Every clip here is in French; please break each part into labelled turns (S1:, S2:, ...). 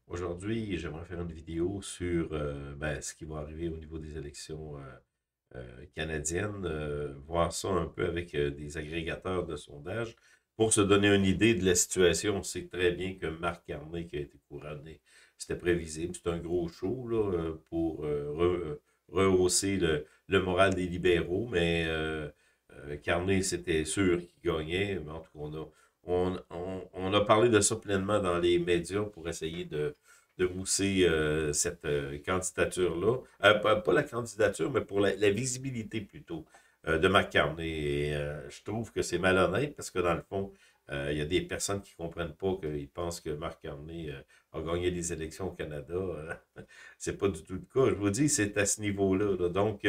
S1: Aujourd'hui, j'aimerais faire une vidéo sur ce qui va arriver au niveau des élections canadiennes, voir ça un peu avec des agrégateurs de sondages pour se donner une idée de la situation. On sait très bien que Marc Carney qui a été couronné, c'était prévisible. C'est un gros show là, pour rehausser le moral des libéraux, mais Carney, c'était sûr qu'il gagnait. Mais en tout cas, on a parlé de ça pleinement dans les médias pour essayer de mousser cette candidature-là. Pas la candidature, mais pour la visibilité plutôt de Marc Carney. Et je trouve que c'est malhonnête parce que dans le fond, il y a des personnes qui ne comprennent pas qu'ils pensent que Marc Carney a gagné les élections au Canada. C'est pas du tout le cas. Je vous dis, c'est à ce niveau-là. Là. Donc,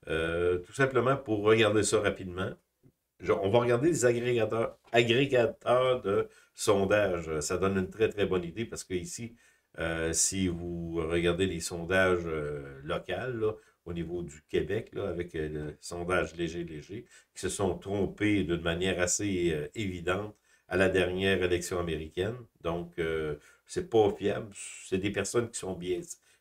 S1: tout simplement pour regarder ça rapidement. On va regarder les agrégateurs de sondages. Ça donne une très, très bonne idée parce que ici, si vous regardez les sondages locaux, là, au niveau du Québec, là, avec le sondage léger, qui se sont trompés d'une manière assez évidente à la dernière élection américaine. Donc, c'est pas fiable. C'est des personnes qui sont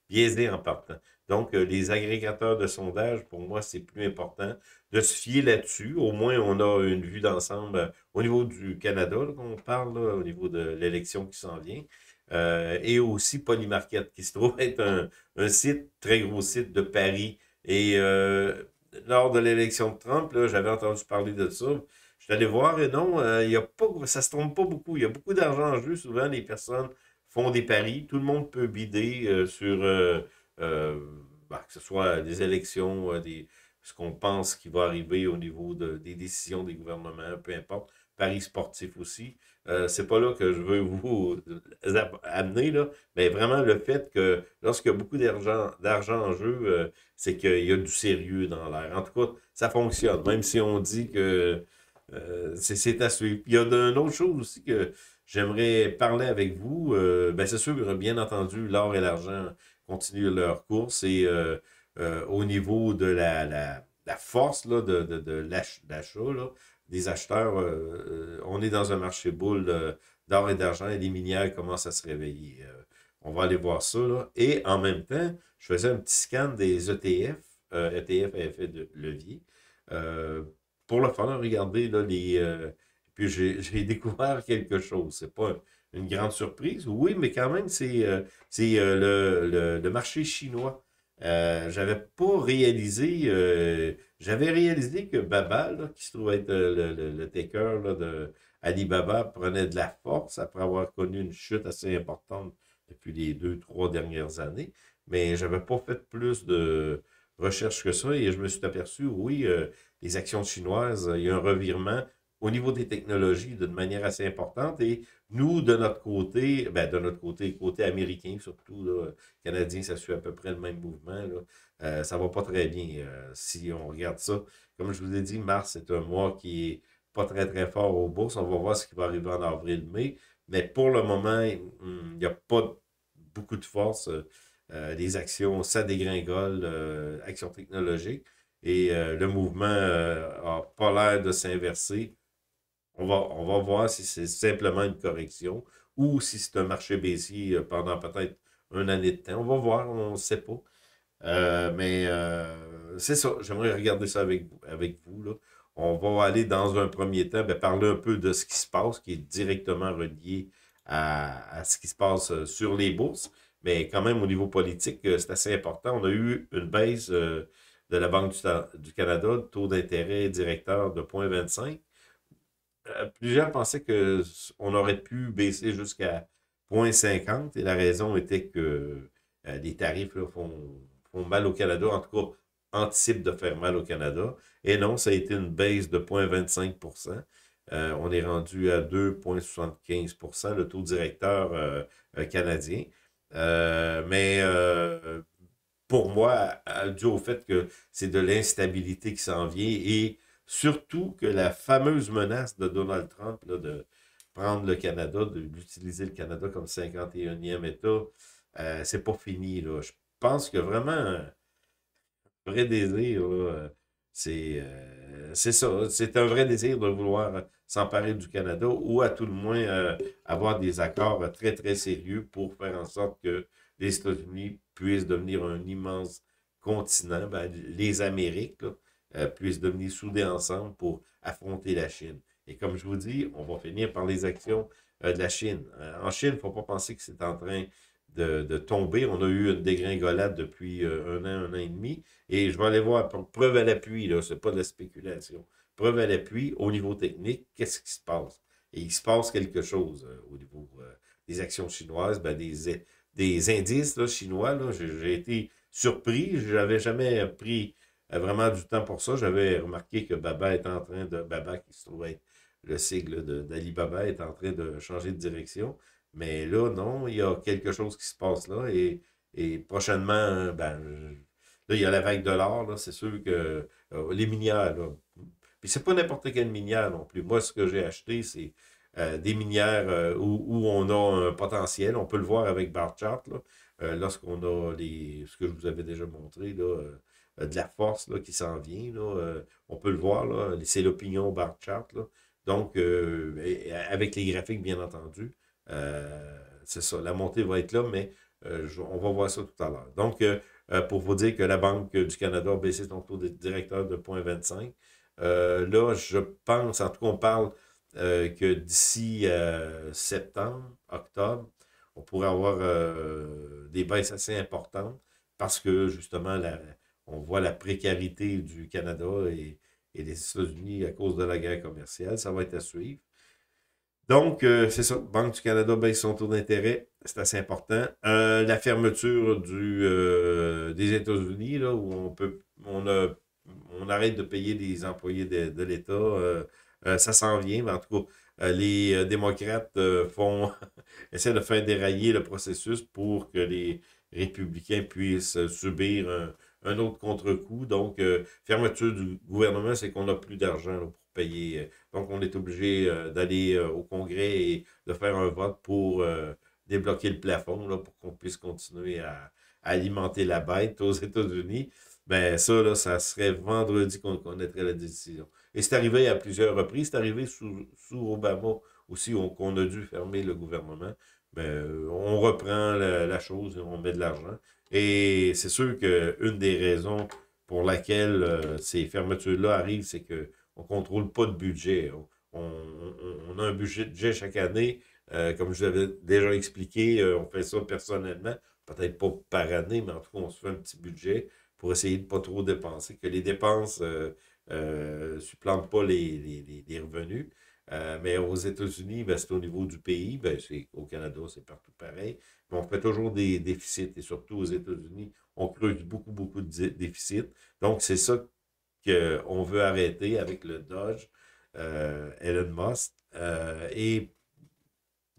S1: biaisées en partant. Donc, les agrégateurs de sondages, pour moi, c'est plus important de se fier là-dessus. Au moins, on a une vue d'ensemble au niveau du Canada, qu'on parle, là, au niveau de l'élection qui s'en vient. Et aussi Polymarket, qui se trouve être un site, très gros site de Paris. Et lors de l'élection de Trump, j'avais entendu parler de ça. Je suis allé voir et non, il y a pas, ça se trompe pas beaucoup. Il y a beaucoup d'argent en jeu. Souvent, les personnes font des paris. Tout le monde peut bider sur euh, que ce soit des élections, ce qu'on pense qui va arriver au niveau des décisions des gouvernements, peu importe. Paris sportif aussi. C'est pas là que je veux vous amener, là, mais vraiment le fait que lorsqu'il y a beaucoup d'argent en jeu, c'est qu'il y a du sérieux dans l'air. En tout cas, ça fonctionne, même si on dit que c'est à suivre. Il y a une autre chose aussi que j'aimerais parler avec vous. C'est sûr, bien entendu, l'or et l'argent continuent leur course et au niveau de la force là, d'achat là, des acheteurs, on est dans un marché boule d'or et d'argent et les minières commencent à se réveiller. On va aller voir ça. Là. Et en même temps, je faisais un petit scan des ETF, ETF à effet de levier. Euh, pour le fun, regarder là, puis j'ai découvert quelque chose. C'est pas une grande surprise, oui, mais quand même, c'est le marché chinois. J'avais pas réalisé, j'avais réalisé que Baba, là, qui se trouve être le taker là, de Alibaba, prenait de la force après avoir connu une chute assez importante depuis les 2, 3 dernières années. Mais j'avais pas fait plus de recherches que ça et je me suis aperçu, oui, les actions chinoises, il y a un revirement au niveau des technologies d'une manière assez importante et nous, de notre côté, côté américain surtout, là, canadien, ça suit à peu près le même mouvement, là. Ça va pas très bien si on regarde ça. Comme je vous ai dit, mars, c'est un mois qui est pas très, très fort aux bourses. On va voir ce qui va arriver en avril-mai. Mais pour le moment, il n'y a pas beaucoup de force. Les actions, ça dégringole, actions technologiques. Et le mouvement n'a pas l'air de s'inverser. On va voir si c'est simplement une correction ou si c'est un marché baissier pendant peut-être une année de temps. On va voir, on ne sait pas. Mais c'est ça, j'aimerais regarder ça avec vous, là. On va aller dans un premier temps parler un peu de ce qui se passe, qui est directement relié à ce qui se passe sur les bourses. Mais quand même, au niveau politique, c'est assez important. On a eu une baisse de la Banque du Canada, le taux d'intérêt directeur de 0,25. Plusieurs pensaient que on aurait pu baisser jusqu'à 0,50 et la raison était que les tarifs là, font mal au Canada, en tout cas anticipent de faire mal au Canada. Et non, ça a été une baisse de 0,25%. On est rendu à 2,75%, le taux directeur canadien. Mais pour moi, dû au fait que c'est de l'instabilité qui s'en vient et surtout que la fameuse menace de Donald Trump là, de prendre le Canada, d'utiliser le Canada comme 51e État, c'est pas fini. Là. Je pense que vraiment un vrai désir, là, c'est ça. C'est un vrai désir de vouloir s'emparer du Canada ou à tout le moins avoir des accords très, très sérieux pour faire en sorte que les États-Unis puissent devenir un immense continent, ben, les Amériques, là, puissent devenir soudés ensemble pour affronter la Chine. Et comme je vous dis, on va finir par les actions de la Chine. En Chine, il ne faut pas penser que c'est en train de tomber. On a eu une dégringolade depuis un an et demi. Et je vais aller voir, preuve à l'appui, là, c'est pas de la spéculation. Preuve à l'appui, au niveau technique, qu'est-ce qui se passe? Et il se passe quelque chose au niveau des actions chinoises, ben, des indices là, chinois. Là, j'ai été surpris. Je n'avais jamais pris vraiment du temps pour ça. J'avais remarqué que Baba est en train de. Baba, qui se trouve être le sigle d'Alibaba, est en train de changer de direction. Mais là, non, il y a quelque chose qui se passe là. Et prochainement, ben, là, il y a la vague de l'or. Là, c'est sûr que les minières, là. Puis c'est pas n'importe quelle minière non plus. Moi, ce que j'ai acheté, c'est des minières où on a un potentiel. On peut le voir avec Barchart, là, lorsqu'on a ce que je vous avais déjà montré, là, de la force là, qui s'en vient. Là, on peut le voir, là, c'est l'opinion Barchart. Là. Donc, avec les graphiques, bien entendu, c'est ça. La montée va être là, mais on va voir ça tout à l'heure. Donc, pour vous dire que la Banque du Canada a baissé son taux de directeur de 0,25. Là, je pense, en tout cas, on parle que d'ici septembre, octobre, on pourrait avoir des baisses assez importantes parce que justement, on voit la précarité du Canada et des États-Unis à cause de la guerre commerciale. Ça va être à suivre. Donc, c'est ça. Banque du Canada baisse son taux d'intérêt. C'est assez important. La fermeture des États-Unis, là, où on arrête de payer des employés de l'État, ça s'en vient. Mais en tout cas, les démocrates essaient de faire dérailler le processus pour que les républicains puissent subir un autre contre-coup. Donc, fermeture du gouvernement, c'est qu'on n'a plus d'argent là, pour payer. Donc, on est obligé d'aller au Congrès et de faire un vote pour débloquer le plafond là, pour qu'on puisse continuer à alimenter la bête aux États-Unis. Ben, ça, là, ça serait vendredi qu'on connaîtrait la décision. Et c'est arrivé à plusieurs reprises. C'est arrivé sous Obama aussi, qu'on a dû fermer le gouvernement. Ben, on reprend la chose et on met de l'argent. Et c'est sûr qu'une des raisons pour laquelle ces fermetures-là arrivent, c'est qu'on ne contrôle pas de budget. On a un budget chaque année. Comme je vous avais déjà expliqué, on fait ça personnellement. Peut-être pas par année, mais en tout cas, on se fait un petit budget pour essayer de ne pas trop dépenser, que les dépenses ne supplantent pas les revenus. Mais aux États-Unis, ben, c'est au niveau du pays. Ben, au Canada, c'est partout pareil. Mais on fait toujours des déficits. Et surtout aux États-Unis, on creuse beaucoup, beaucoup de déficits. Donc, c'est ça qu'on veut arrêter avec le Dodge, Elon Musk. Et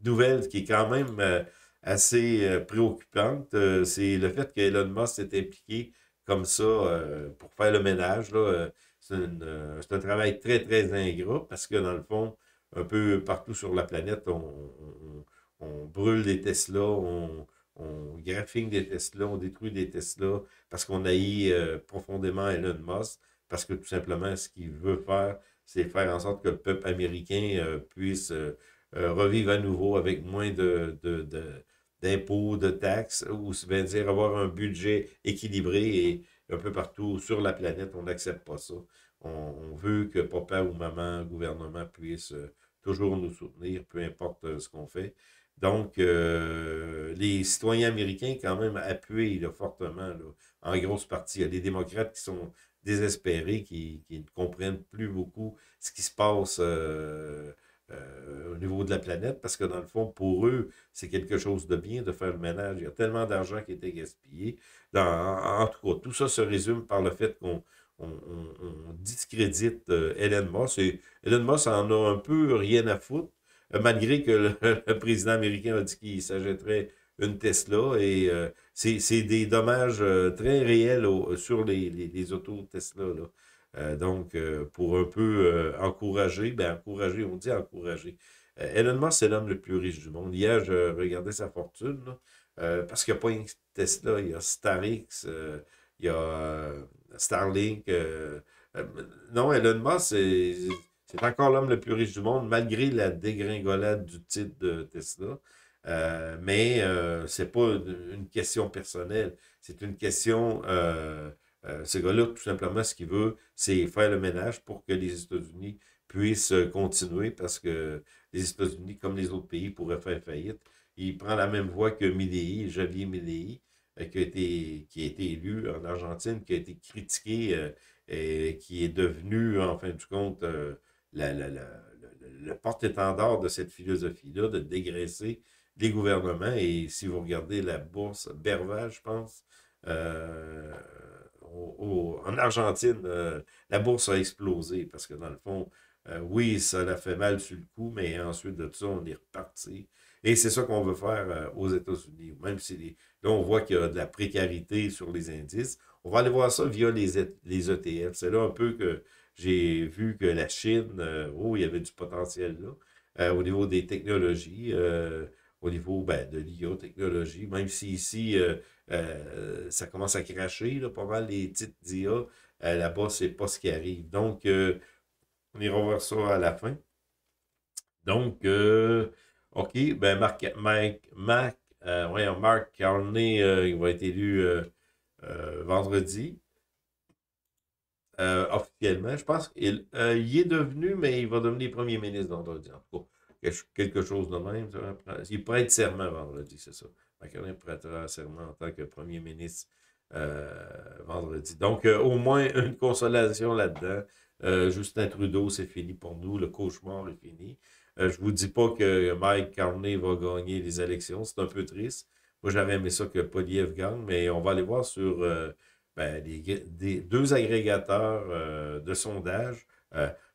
S1: nouvelle qui est quand même assez préoccupante, c'est le fait qu'Elon Musk s'est impliqué comme ça pour faire le ménage. Là, c'est un travail très, très ingrat parce que dans le fond, un peu partout sur la planète, on brûle des Tesla, on graphine des Tesla, on détruit des Tesla parce qu'on haït profondément Elon Musk, parce que tout simplement, ce qu'il veut faire, c'est faire en sorte que le peuple américain puisse revivre à nouveau avec moins d'impôts, de taxes, ou bien dire avoir un budget équilibré et un peu partout sur la planète, on n'accepte pas ça. On veut que papa ou maman, gouvernement puisse toujours nous soutenir, peu importe ce qu'on fait. Donc, les citoyens américains, quand même, appuient là, fortement, là, en grosse partie. Il y a des démocrates qui sont désespérés, qui ne comprennent plus beaucoup ce qui se passe au niveau de la planète, parce que dans le fond, pour eux, c'est quelque chose de bien de faire le ménage. Il y a tellement d'argent qui a été gaspillé. En tout cas, tout ça se résume par le fait qu'on discrédite Elon Musk. Et Elon Musk en a un peu rien à foutre, malgré que le président américain a dit qu'il s'achèterait une Tesla. Et c'est des dommages très réels sur les autos Tesla, là. Donc, pour un peu encourager, ben encourager, on dit encourager. Elon Musk, c'est l'homme le plus riche du monde. Hier, je regardais sa fortune, là, parce qu'il n'y a pas une Tesla, il y a Starix, il y a Starlink. Non, Elon Musk, C'est encore l'homme le plus riche du monde, malgré la dégringolade du titre de Tesla. Mais c'est pas une question personnelle, c'est une question... ce gars-là, tout simplement, ce qu'il veut, c'est faire le ménage pour que les États-Unis puissent continuer, parce que les États-Unis, comme les autres pays, pourraient faire faillite. Il prend la même voie que Milei, Javier Milei, qui a été élu en Argentine, qui a été critiqué, et qui est devenu, en fin de compte, le porte-étendard de cette philosophie-là, de dégraisser les gouvernements. Et si vous regardez la bourse Berval, je pense, euh, en Argentine, la bourse a explosé parce que dans le fond, oui, ça l'a fait mal sur le coup, mais ensuite de ça, on est reparti. Et c'est ça qu'on veut faire aux États-Unis. Même si là, on voit qu'il y a de la précarité sur les indices. On va aller voir ça via les ETF. C'est là un peu que j'ai vu que la Chine, oh, il y avait du potentiel là, au niveau des technologies, au niveau ben, de l'IA technologie, même si ici, ça commence à cracher, là, pas mal les titres d'IA, là-bas, c'est pas ce qui arrive. Donc, on ira voir ça à la fin. Donc, OK, ben Mark Carney, il va être élu vendredi, officiellement. Je pense qu'il il est devenu, mais il va devenir premier ministre vendredi. En tout cas, quelque chose de même. Il prête serment vendredi, c'est ça. Mark Carney prêtera serment en tant que premier ministre vendredi. Donc, au moins une consolation là-dedans. Justin Trudeau, c'est fini pour nous. Le cauchemar est fini. Je vous dis pas que Mike Carney va gagner les élections. C'est un peu triste. Moi, j'aurais aimé ça que Poliev gagne, mais on va aller voir sur ben, des deux agrégateurs de sondage.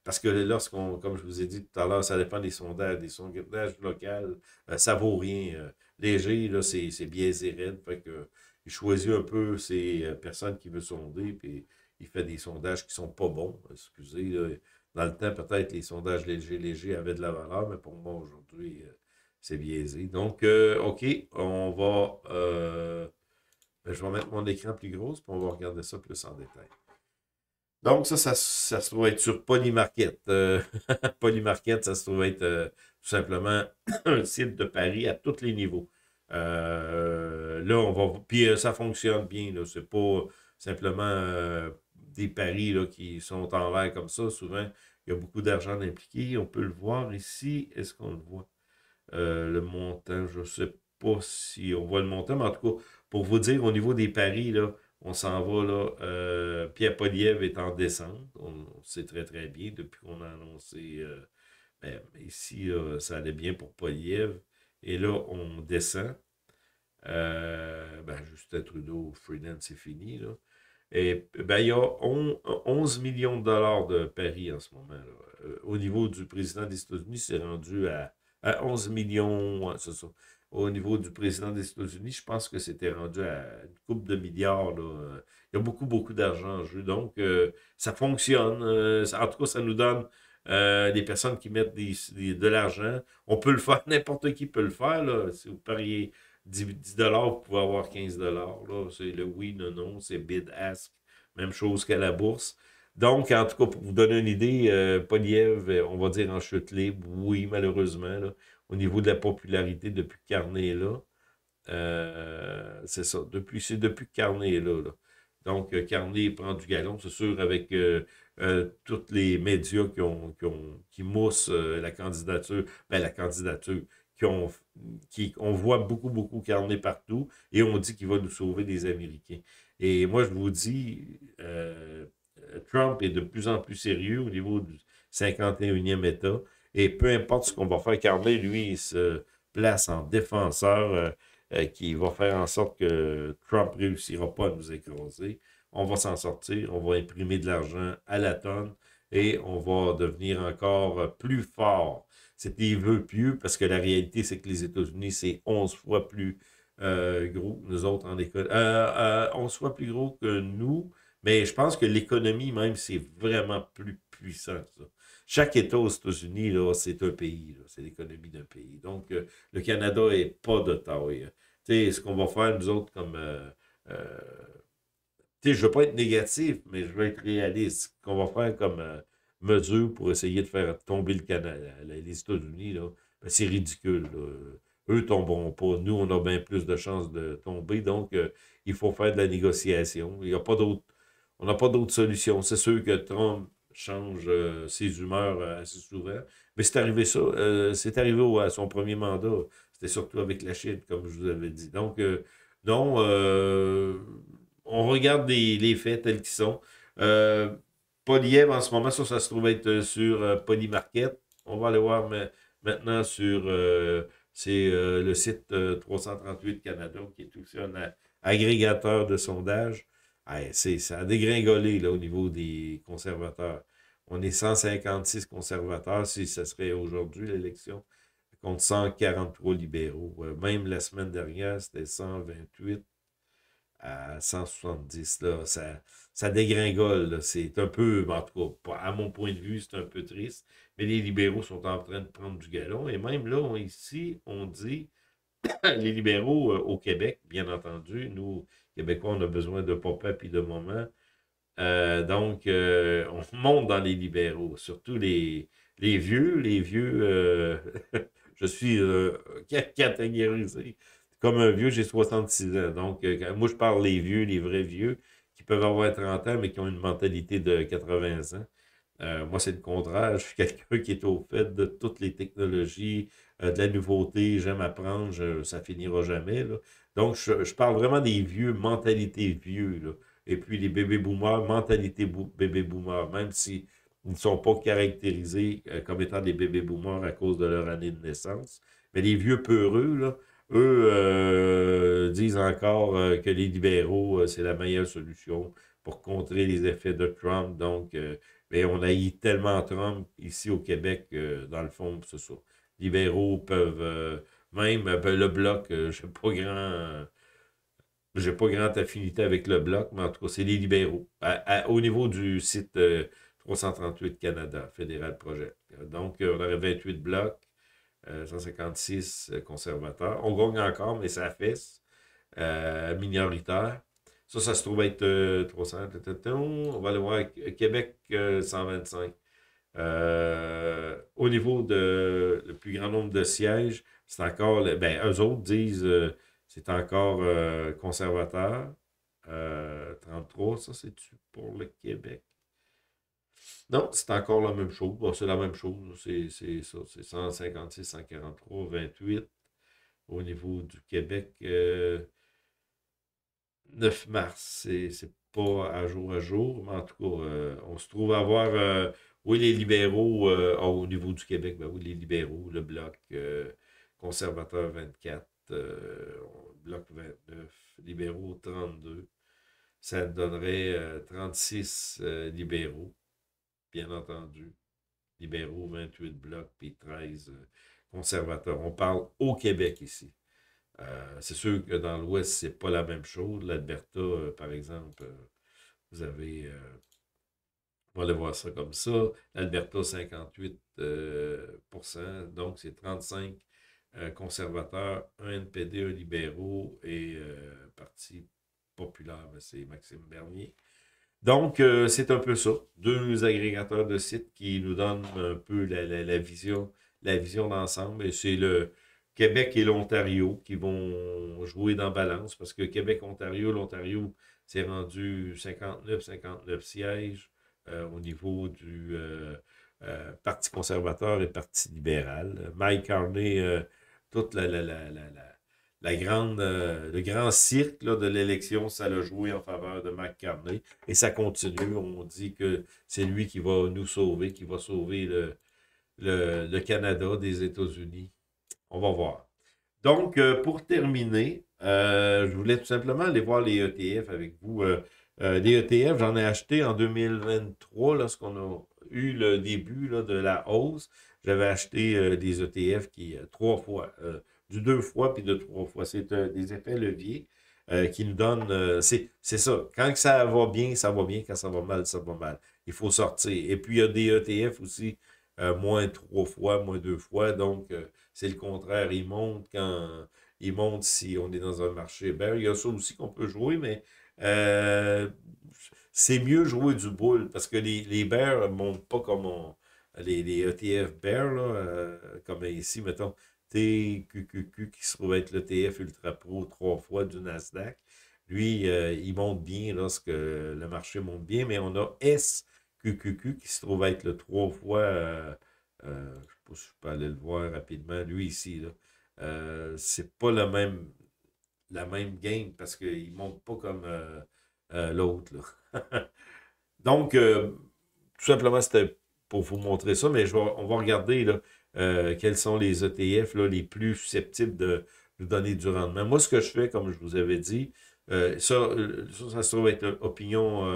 S1: Parce que lorsqu'on, comme je vous ai dit tout à l'heure, ça dépend des sondages. Des sondages locaux, ça vaut rien. Léger, là, c'est biaisé raide. Fait que, il choisit un peu ces personnes qu'il veut sonder, puis il fait des sondages qui sont pas bons. Excusez, là. Dans le temps, peut-être les sondages légers avaient de la valeur, mais pour moi, aujourd'hui, c'est biaisé. Donc, OK, on va... ben, je vais mettre mon écran plus gros, puis on va regarder ça plus en détail. Donc, ça se trouve être sur Polymarket. Polymarket, ça se trouve être tout simplement un site de paris à tous les niveaux. Là, on va. Puis ça fonctionne bien. Là. C'est pas simplement des paris là, qui sont en l'air comme ça. Souvent, il y a beaucoup d'argent impliqué. On peut le voir ici. Est-ce qu'on le voit? Le montant, je ne sais pas si on voit le montant, mais en tout cas, pour vous dire, au niveau des paris, là, on s'en va là. Pierre Poliev est en descente. On sait très très bien depuis qu'on a annoncé. Ben, ici, là, ça allait bien pour Poliev. Et là, on descend. Ben, Justin Trudeau, Freeland, c'est fini. Là. Et ben, il y a 11 millions de dollars de paris en ce moment. Là. Au niveau du président des États-Unis, c'est rendu à 11 millions. Ouais, c'est ça. Au niveau du président des États-Unis, je pense que c'était rendu à une couple de milliards. Là. Il y a beaucoup, beaucoup d'argent en jeu. Donc, ça fonctionne. En tout cas, ça nous donne des personnes qui mettent de l'argent. On peut le faire, n'importe qui peut le faire. Là. Si vous pariez 10 vous pouvez avoir 15 là. C'est le oui, non, non, c'est bid, ask. Même chose qu'à la bourse. Donc, en tout cas, pour vous donner une idée, Poliev, on va dire en chute libre, oui, malheureusement, là, au niveau de la popularité depuis que Carnet est là. C'est ça, c'est depuis que Carnet est là. Là. Donc, Carnet prend du galon, c'est sûr, avec tous les médias qui moussent la candidature, ben la candidature, qui ont, on voit beaucoup, beaucoup Carnet partout, et on dit qu'il va nous sauver des Américains. Et moi, je vous dis, Trump est de plus en plus sérieux au niveau du 51e État, et peu importe ce qu'on va faire, Carnet, lui, il se place en défenseur qui va faire en sorte que Trump ne réussira pas à nous écraser. On va s'en sortir, on va imprimer de l'argent à la tonne et on va devenir encore plus fort. C'est des vœux pieux parce que la réalité, c'est que les États-Unis, c'est 11 fois plus gros que nous autres en école. 11 fois plus gros que nous, mais je pense que l'économie même, c'est vraiment plus puissant que ça. Chaque État aux États-Unis, là, c'est un pays, là, c'est l'économie d'un pays. Donc, le Canada n'est pas de taille. Tu sais, ce qu'on va faire, nous autres, comme... tu sais, je ne veux pas être négatif, mais je veux être réaliste. Ce qu'on va faire comme mesures pour essayer de faire tomber les États-Unis, là, ben, c'est ridicule, là. Eux tomberont pas. Nous, on a bien plus de chances de tomber. Donc, il faut faire de la négociation. Il y a pas d'autre, on n'a pas d'autre solution. C'est sûr que Trump change ses humeurs assez souvent. Mais c'est arrivé ça. C'est arrivé à son premier mandat. C'était surtout avec la Chine, comme je vous avais dit. Donc, non, on regarde les faits tels qu'ils sont. Euh, Poliev, en ce moment, ça se trouve être sur Polymarket. On va aller voir maintenant sur c'est le site 338 Canada, qui est aussi un agrégateur de sondage. Ouais, ça a dégringolé là, au niveau des conservateurs. On est 156 conservateurs, si ce serait aujourd'hui l'élection, contre 143 libéraux. Même la semaine dernière, c'était 128 à 170. Là, ça dégringole. Là. C'est un peu, en tout cas, à mon point de vue, c'est un peu triste. Mais les libéraux sont en train de prendre du galon. Et même là, ici, on dit, les libéraux au Québec, bien entendu, nous, Québécois, on a besoin de papa et de maman. Donc, on monte dans les libéraux, surtout les vieux, je suis catégorisé comme un vieux, j'ai 66 ans. Donc, moi, je parle les vieux, les vrais vieux, qui peuvent avoir 30 ans, mais qui ont une mentalité de 80 ans. Moi, c'est le contraire. Je suis quelqu'un qui est au fait de toutes les technologies, de la nouveauté. J'aime apprendre. Ça finira jamais. Là. Donc, je parle vraiment des vieux, mentalité vieux. Là. Et puis, les bébés boomers, mentalité bébé boomer, même si ils ne sont pas caractérisés comme étant des bébés boomers à cause de leur année de naissance. Mais les vieux peureux, là, eux disent encore que les libéraux, c'est la meilleure solution pour contrer les effets de Trump. Donc, mais on haït tellement Trump ici au Québec, dans le fond, c'est ça. Libéraux peuvent, même ben, le Bloc, j'ai pas grande affinité avec le Bloc, mais en tout cas, c'est les libéraux. Au niveau du site 338 Canada, Fédéral Projet. Donc, on aurait 28 blocs, 156 conservateurs. On gagne encore, mais ça fesse. Minoritaire. Ça se trouve être 300. On va aller voir Québec 125. Au niveau de le plus grand nombre de sièges, c'est encore, ben, eux autres disent c'est encore conservateur. 33, ça c'est-tu pour le Québec? Non, c'est encore la même chose. Bon, c'est la même chose. C'est ça. C'est 156, 143, 28. Au niveau du Québec, 9 mars, c'est pas à jour, mais en tout cas, on se trouve à avoir, oui, les libéraux, au niveau du Québec, ben oui, les libéraux, le Bloc, conservateur 24, Bloc 29, libéraux 32, ça donnerait 36 libéraux, bien entendu, libéraux 28 Bloc, puis 13 conservateurs. On parle au Québec ici. C'est sûr que dans l'Ouest, c'est pas la même chose. L'Alberta, par exemple, vous avez, on va aller voir ça comme ça. L'Alberta, 58 donc c'est 35 conservateurs, un NPD, un libéraux et Parti populaire, ben, c'est Maxime Bernier. Donc, c'est un peu ça. Deux agrégateurs de sites qui nous donnent un peu la vision d'ensemble. Et c'est le Québec et l'Ontario qui vont jouer dans balance parce que Québec-Ontario, l'Ontario s'est rendu 59 sièges au niveau du Parti conservateur et Parti libéral. Mike Carney, toute le grand cirque là, de l'élection, ça l'a joué en faveur de Mike Carney. Et ça continue. On dit que c'est lui qui va nous sauver, qui va sauver le Canada des États-Unis. On va voir. Donc, pour terminer, je voulais tout simplement aller voir les ETF avec vous. Les ETF, j'en ai acheté en 2023, lorsqu'on a eu le début là, de la hausse. J'avais acheté des ETF qui, trois fois, du deux fois puis de trois fois. C'est des effets leviers qui nous donnent... c'est ça. Quand ça va bien, ça va bien. Quand ça va mal, ça va mal. Il faut sortir. Et puis, il y a des ETF aussi, moins trois fois, moins deux fois. Donc, c'est le contraire. Il monte si on est dans un marché. Ben, il y a ça aussi qu'on peut jouer, mais c'est mieux jouer du bull parce que les bears ne montent pas comme les ETF bears, là, comme ici, mettons, TQQQ qui se trouve être l'ETF Ultra Pro 3 fois du Nasdaq. Lui, il monte bien lorsque le marché monte bien, mais on a SQQQ qui se trouve être le 3 fois, je ne sais pas si je peux aller le voir rapidement, lui ici, là. C'est pas la même game parce qu'il ne monte pas comme l'autre, là. Donc, tout simplement, c'était pour vous montrer ça, mais on va regarder là, quels sont les ETF là, les plus susceptibles de nous donner du rendement. Moi, ce que je fais, comme je vous avais dit, ça se trouve être opinion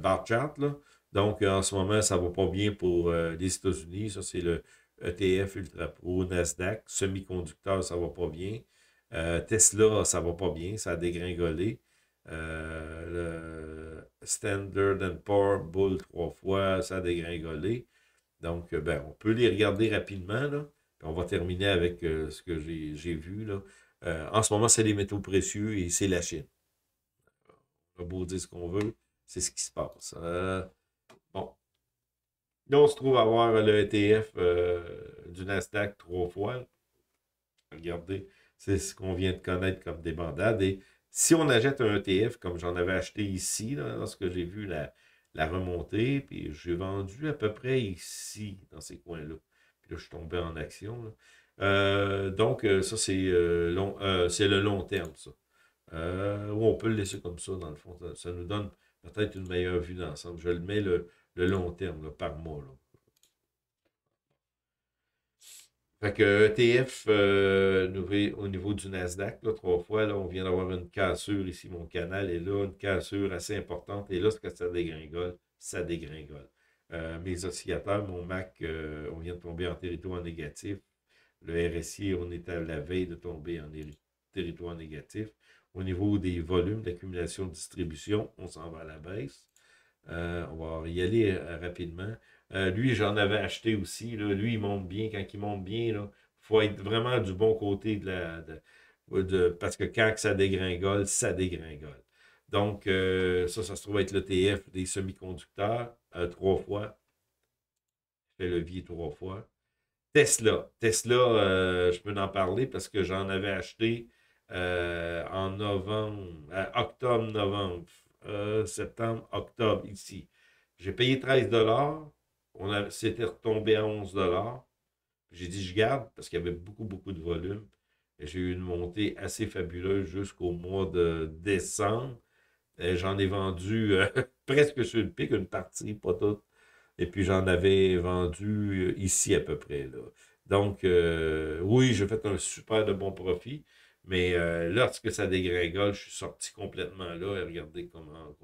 S1: bar chart, là. Donc, en ce moment, ça ne va pas bien pour les États-Unis. Ça, c'est le ETF Ultra Pro, Nasdaq. Semi-conducteur, ça ne va pas bien. Tesla, ça ne va pas bien. Ça a dégringolé. Le Standard Poor's Bull 3 fois, ça a dégringolé. Donc, ben, on peut les regarder rapidement, là. Puis on va terminer avec ce que j'ai vu, là. En ce moment, c'est les métaux précieux et c'est la Chine. On a beau dire ce qu'on veut, c'est ce qui se passe. Bon. Là, on se trouve à avoir le ETF du Nasdaq 3 fois. Regardez, c'est ce qu'on vient de connaître comme des bandades. Et si on achète un ETF, comme j'en avais acheté ici, là, lorsque j'ai vu la remontée, puis j'ai vendu à peu près ici, dans ces coins-là. Puis là, je suis tombé en action, là. Donc, ça, c'est le long terme, ça. Ou on peut le laisser comme ça, dans le fond. Ça nous donne peut-être une meilleure vue d'ensemble. Je le mets le long terme, là, par mois, là. Fait que ETF au niveau du Nasdaq, là, 3 fois, là, on vient d'avoir une cassure ici, mon canal est là, une cassure assez importante. Et là, ce que ça dégringole, ça dégringole. Mes oscillateurs, mon Mac, on vient de tomber en territoire négatif. Le RSI, on est à la veille de tomber en territoire négatif. Au niveau des volumes d'accumulation de distribution, on s'en va à la baisse. On va y aller rapidement. Lui, j'en avais acheté aussi. Là. Lui, il monte bien. Quand il monte bien, il faut être vraiment du bon côté parce que quand ça dégringole, ça dégringole. Donc, ça se trouve être l'ETF des semi-conducteurs 3 fois. Je fais levier 3 fois. Tesla, je peux en parler parce que j'en avais acheté en novembre, octobre, novembre, septembre, octobre, ici. J'ai payé 13 c'était retombé à 11 dollars. J'ai dit, je garde parce qu'il y avait beaucoup, beaucoup de volume. Et j'ai eu une montée assez fabuleuse jusqu'au mois de décembre. J'en ai vendu presque sur le pic, une partie, pas toute. Et puis j'en avais vendu ici à peu près, là. Donc, oui, j'ai fait un super de bon profit. Mais lorsque ça dégringole, je suis sorti complètement là. Et regardez comment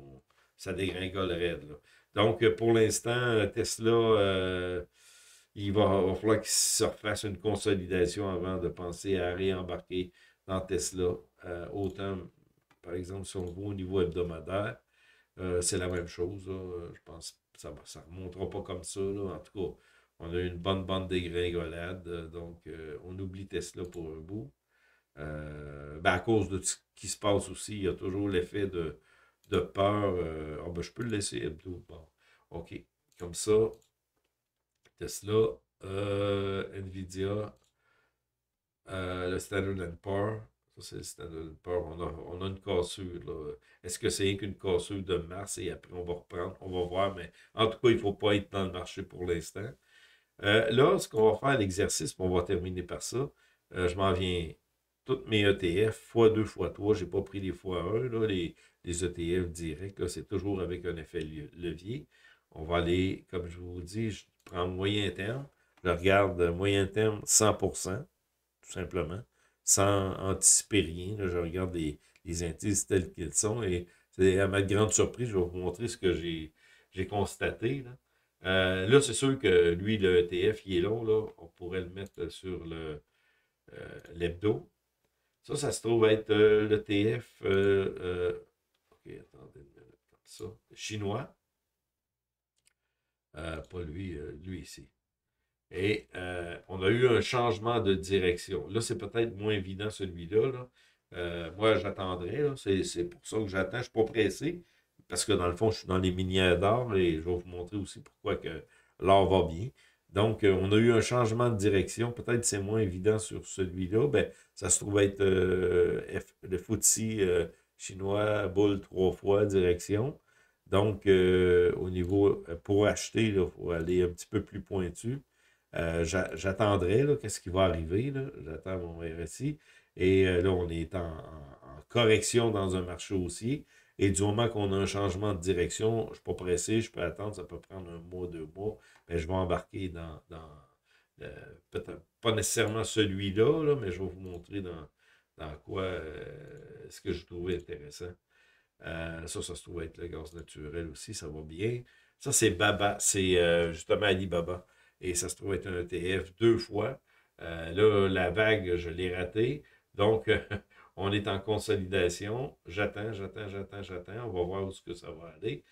S1: ça dégringole raide, là. Donc, pour l'instant, Tesla, va falloir qu'il se refasse une consolidation avant de penser à réembarquer dans Tesla. Autant, par exemple, si on voit au niveau hebdomadaire, c'est la même chose, là. Je pense que ça ne remontera pas comme ça, là. En tout cas, on a eu une bonne bande dégringolade. Donc, on oublie Tesla pour un bout. Ben, à cause de ce qui se passe aussi, il y a toujours l'effet de peur. Ben, je peux le laisser, Hebdo. Bon, OK. Comme ça, Tesla, Nvidia, le Standard Poor's. Ça, c'est le Standard Poor's. On a une cassure, là. Est-ce que c'est qu'une cassure de mars et après on va reprendre? On va voir, mais en tout cas, il ne faut pas être dans le marché pour l'instant. Là, ce qu'on va faire, l'exercice, puis on va terminer par ça. Je m'en viens, toutes mes ETF, x2, x3, je n'ai pas pris les x1, là, les ETF directs, là, c'est toujours avec un effet levier. On va aller, comme je vous dis, je prends moyen terme. Je regarde moyen terme 100%, tout simplement, sans anticiper rien. Là, je regarde les indices tels qu'ils sont et c'est à ma grande surprise, je vais vous montrer ce que j'ai constaté, là. Là, c'est sûr que lui, le ETF, il est long, là. On pourrait le mettre sur l'hebdo. Ça se trouve être l'ETF, OK, attendez une minute, comme ça, chinois. Pas lui, lui ici. Et on a eu un changement de direction. Là, c'est peut-être moins évident celui-là, là. Moi, j'attendrai, là. C'est pour ça que j'attends. Je ne suis pas pressé. parce que dans le fond, je suis dans les minières d'or et je vais vous montrer aussi pourquoi que l'or va bien. Donc, on a eu un changement de direction. Peut-être c'est moins évident sur celui-là. Ben, ça se trouve être le FTSE chinois, boule 3 fois direction. Donc, au niveau, pour acheter, il faut aller un petit peu plus pointu. J'attendrai, là, qu'est-ce qui va arriver, là. J'attends mon RSI. Et là, on est en correction dans un marché haussier. Et du moment qu'on a un changement de direction, je ne suis pas pressé, je peux attendre, ça peut prendre 1 mois, 2 mois, mais je vais embarquer peut-être pas nécessairement celui-là, là, mais je vais vous montrer dans quoi ce que je trouvais intéressant. Ça se trouve être le gaz naturel aussi, ça va bien. Ça, c'est Baba, c'est justement Alibaba. Et ça se trouve être un ETF 2 fois. Là, la vague, je l'ai ratée. Donc, on est en consolidation. J'attends. On va voir où est-ce que ça va aller.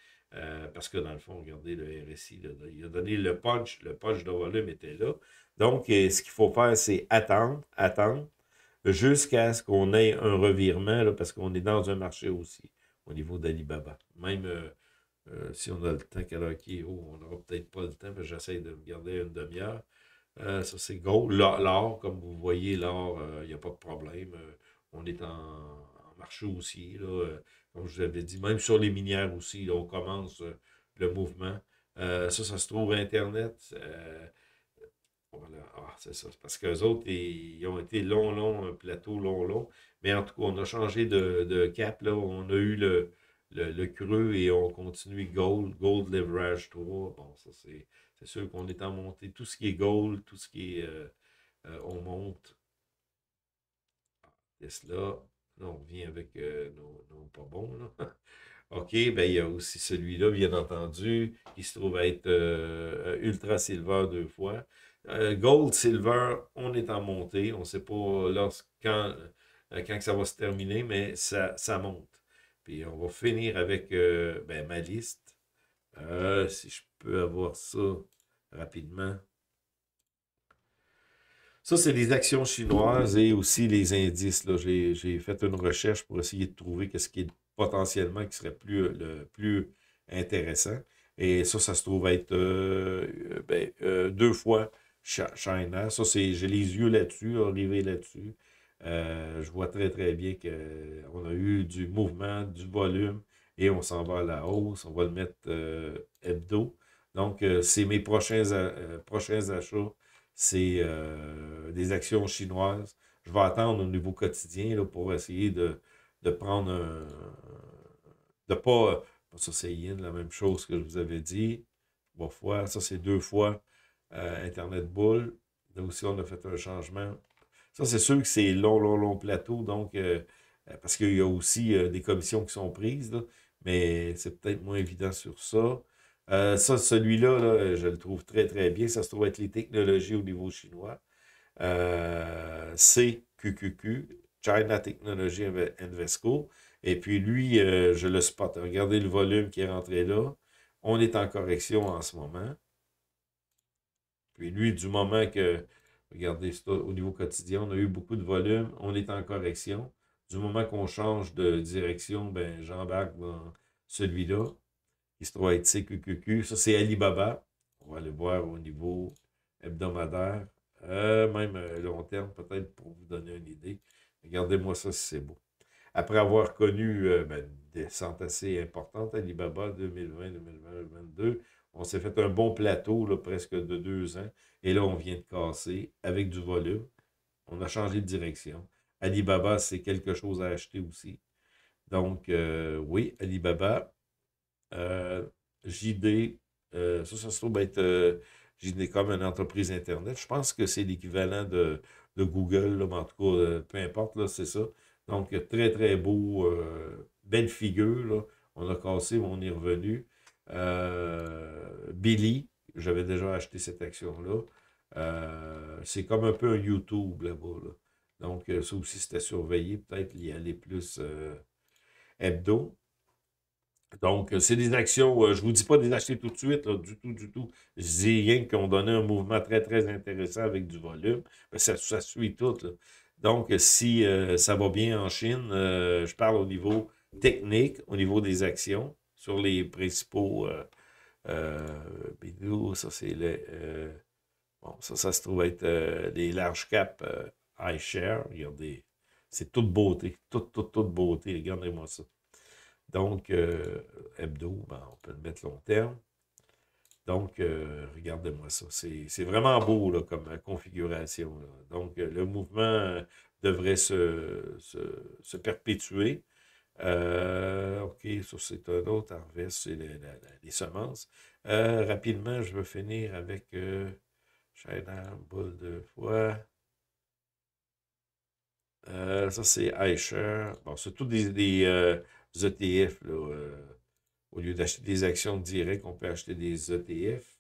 S1: Parce que dans le fond, regardez le RSI, là, il a donné le punch de volume était là. Donc, ce qu'il faut faire, c'est attendre, jusqu'à ce qu'on ait un revirement, là, parce qu'on est dans un marché aussi, au niveau d'Alibaba. Même si on a le temps qu'à l'heure qui est haut, on n'aura peut-être pas le temps, mais j'essaie de me garder une demi-heure. Ça, c'est gold. L'or, comme vous voyez, l'or, il n'y a pas de problème. On est en marché aussi, là, comme je vous avais dit. Même sur les minières aussi, là, on commence le mouvement. Ça se trouve Internet. Voilà. Ah, c'est ça. C'est parce qu'eux autres, ils ont été long, un plateau long. Mais en tout cas, on a changé de cap, là. On a eu le creux et on continue Gold Leverage 3. Bon, ça, c'est sûr qu'on est en montée. Tout ce qui est gold, tout ce qui est. On monte. Tesla. Là, on revient avec nos pas bons, là. OK, ben il y a aussi celui-là, bien entendu, qui se trouve être Ultra Silver 2 fois. Gold, Silver, on est en montée. On ne sait pas quand ça va se terminer, mais ça monte. Puis on va finir avec ben, ma liste. Si je peux avoir ça rapidement. Ça, c'est les actions chinoises et aussi les indices. Là. J'ai fait une recherche pour essayer de trouver qu'est-ce qui est potentiellement qui serait le plus intéressant. Et ça se trouve être 2 fois China. Ça, j'ai les yeux là-dessus, arrivé là-dessus. Je vois très bien qu'on a eu du mouvement, du volume et on s'en va à la hausse. On va le mettre hebdo. Donc, c'est mes prochains achats, c'est des actions chinoises. Je vais attendre au niveau quotidien là, pour essayer de prendre de pas. Ça, c'est yin, la même chose que je vous avais dit. 3 fois. Ça, c'est 2 fois Internet Bull. Là aussi, on a fait un changement. Ça, c'est sûr que c'est long plateau. Donc, parce qu'il y a aussi des commissions qui sont prises, là, mais c'est peut-être moins évident sur ça. Ça, celui-là, là, je le trouve très bien. Ça se trouve être les technologies au niveau chinois. CQQQ, China Technology Invesco. Et puis lui, je le spot. Regardez le volume qui est rentré là. On est en correction en ce moment. Puis lui, du moment que, regardez ça, au niveau quotidien, on a eu beaucoup de volume, on est en correction. Du moment qu'on change de direction, ben j'embarque dans celui-là, qui se trouve être CQQQ. Ça, c'est Alibaba. On va aller voir au niveau hebdomadaire. Même long terme, peut-être pour vous donner une idée. Regardez-moi ça si c'est beau. Après avoir connu ben, des descentes assez importantes, Alibaba 2020-2022, on s'est fait un bon plateau, là, presque de 2 ans. Et là, on vient de casser avec du volume. On a changé de direction. Alibaba, c'est quelque chose à acheter aussi. Donc, oui, Alibaba. JD, ça se trouve être JD comme une entreprise Internet. Je pense que c'est l'équivalent de Google, là, mais en tout cas, peu importe, là, c'est ça. Donc, très beau, belle figure, là. On a cassé, mais on est revenu. Billy, j'avais déjà acheté cette action-là. C'est comme un peu un YouTube là-bas, là. Donc, ça aussi, c'était surveillé. Peut-être y aller plus hebdo. Donc, c'est des actions, je ne vous dis pas de les acheter tout de suite, là, du tout. Je dis rien qu'on donnait un mouvement très intéressant avec du volume. Mais ça suit tout, là. Donc, si ça va bien en Chine, je parle au niveau technique, au niveau des actions. sur les principaux vidéos. Ça, c'est le... bon, ça se trouve être les large cap iShare. Regardez, c'est toute beauté. Toute beauté. Regardez-moi ça. Donc, hebdo, ben, on peut le mettre long terme. Donc, regardez-moi ça. C'est vraiment beau là, comme configuration. Là. Donc, le mouvement devrait se perpétuer. OK, ça c'est un autre harvest, c'est les semences. Rapidement, je veux finir avec Shader, boule de foie. Ça, c'est iShare. Bon, c'est tous des ETF, là. Au lieu d'acheter des actions directes, on peut acheter des ETF.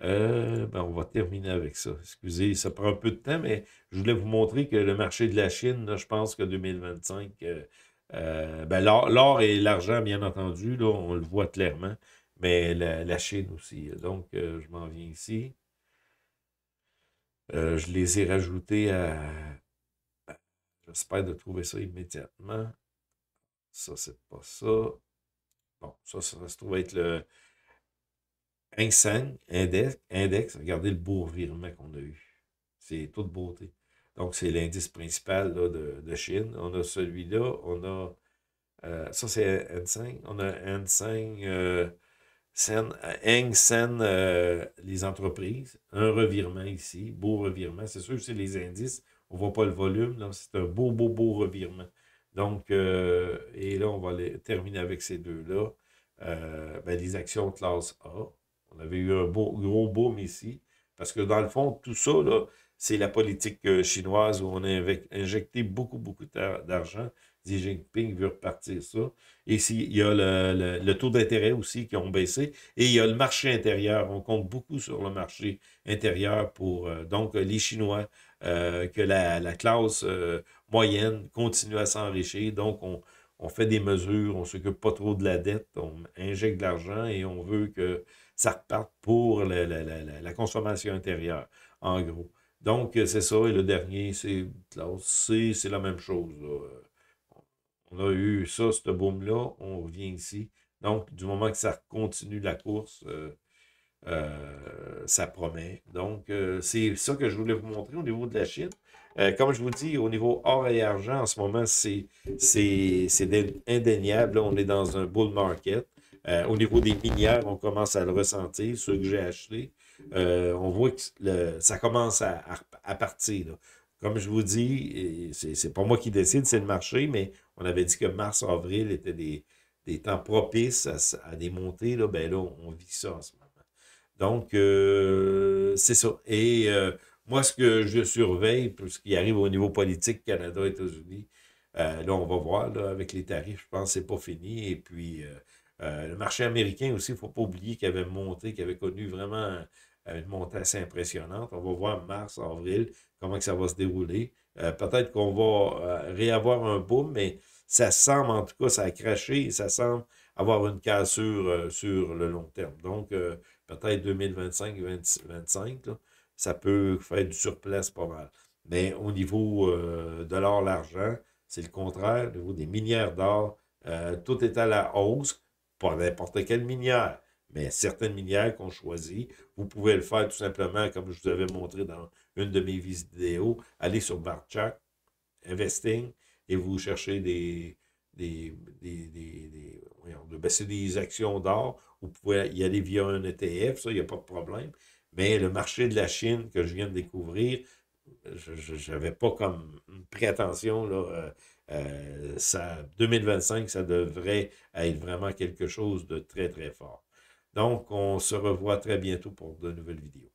S1: Ben, on va terminer avec ça. Excusez, ça prend un peu de temps, mais je voulais vous montrer que le marché de la Chine, là, je pense que 2025, ben, l'or et l'argent, bien entendu, là, on le voit clairement, mais la Chine aussi. Donc, je m'en viens ici. Je les ai rajoutés j'espère de trouver ça immédiatement. Ça, c'est pas ça. Bon, ça se trouve être le Hang Seng Index. Regardez le beau revirement qu'on a eu. C'est toute beauté. Donc, c'est l'indice principal là, de Chine. On a celui-là. On a... ça, c'est Hang Seng. On a Hang Seng... Hang Seng, les entreprises. Un revirement ici. Beau revirement. C'est sûr que c'est les indices. On ne voit pas le volume. C'est un beau revirement. Donc, et là, on va terminer avec ces deux-là. Ben, les actions classe A. On avait eu un gros boom ici. Parce que dans le fond, tout ça, là, c'est la politique chinoise où on a injecté beaucoup d'argent. Xi Jinping veut repartir ça. Et ici, il y a le taux d'intérêt aussi qui ont baissé. Et il y a le marché intérieur. On compte beaucoup sur le marché intérieur pour donc les Chinois, que la classe moyenne continue à s'enrichir. Donc, on fait des mesures, on ne s'occupe pas trop de la dette, on injecte de l'argent et on veut que ça reparte pour la consommation intérieure, en gros. Donc, c'est ça. Et le dernier, c'est classe C, c'est la même chose. Là. On a eu ça, ce boom-là, on revient ici. Donc, du moment que ça continue la course, ça promet. Donc, c'est ça que je voulais vous montrer au niveau de la Chine. Comme je vous dis, au niveau or et argent, en ce moment, c'est indéniable. Là, on est dans un bull market. Au niveau des minières, on commence à le ressentir, ceux que j'ai achetés. On voit que ça commence à partir. Là. Comme je vous dis, c'est pas moi qui décide, c'est le marché, mais on avait dit que mars-avril étaient des temps propices à des montées. Là, ben là, on vit ça en ce moment. Donc, c'est ça. Et moi, ce que je surveille, pour ce qui arrive au niveau politique, Canada, États-Unis, là, on va voir, là, avec les tarifs, je pense que c'est pas fini. Et puis, le marché américain aussi, il ne faut pas oublier qu'il avait monté, qu'il avait connu vraiment une montée assez impressionnante. On va voir mars, avril, comment que ça va se dérouler. Peut-être qu'on va réavoir un boom, mais ça semble, en tout cas, ça a craché et ça semble avoir une cassure sur le long terme. Donc, peut-être 2025-2025, ça peut faire du surplace pas mal. Mais au niveau de l'or, l'argent, c'est le contraire. Au niveau des minières d'or, tout est à la hausse. Pas n'importe quelle minière, mais certaines minières qu'on choisit. Vous pouvez le faire tout simplement, comme je vous avais montré dans une de mes vidéos. Allez sur Barchak, Investing, et vous cherchez c'est des actions d'or. Vous pouvez y aller via un ETF, ça, il n'y a pas de problème. Mais le marché de la Chine que je viens de découvrir, je n'avais pas comme prétention, là, 2025, ça devrait être vraiment quelque chose de très fort. Donc, on se revoit très bientôt pour de nouvelles vidéos.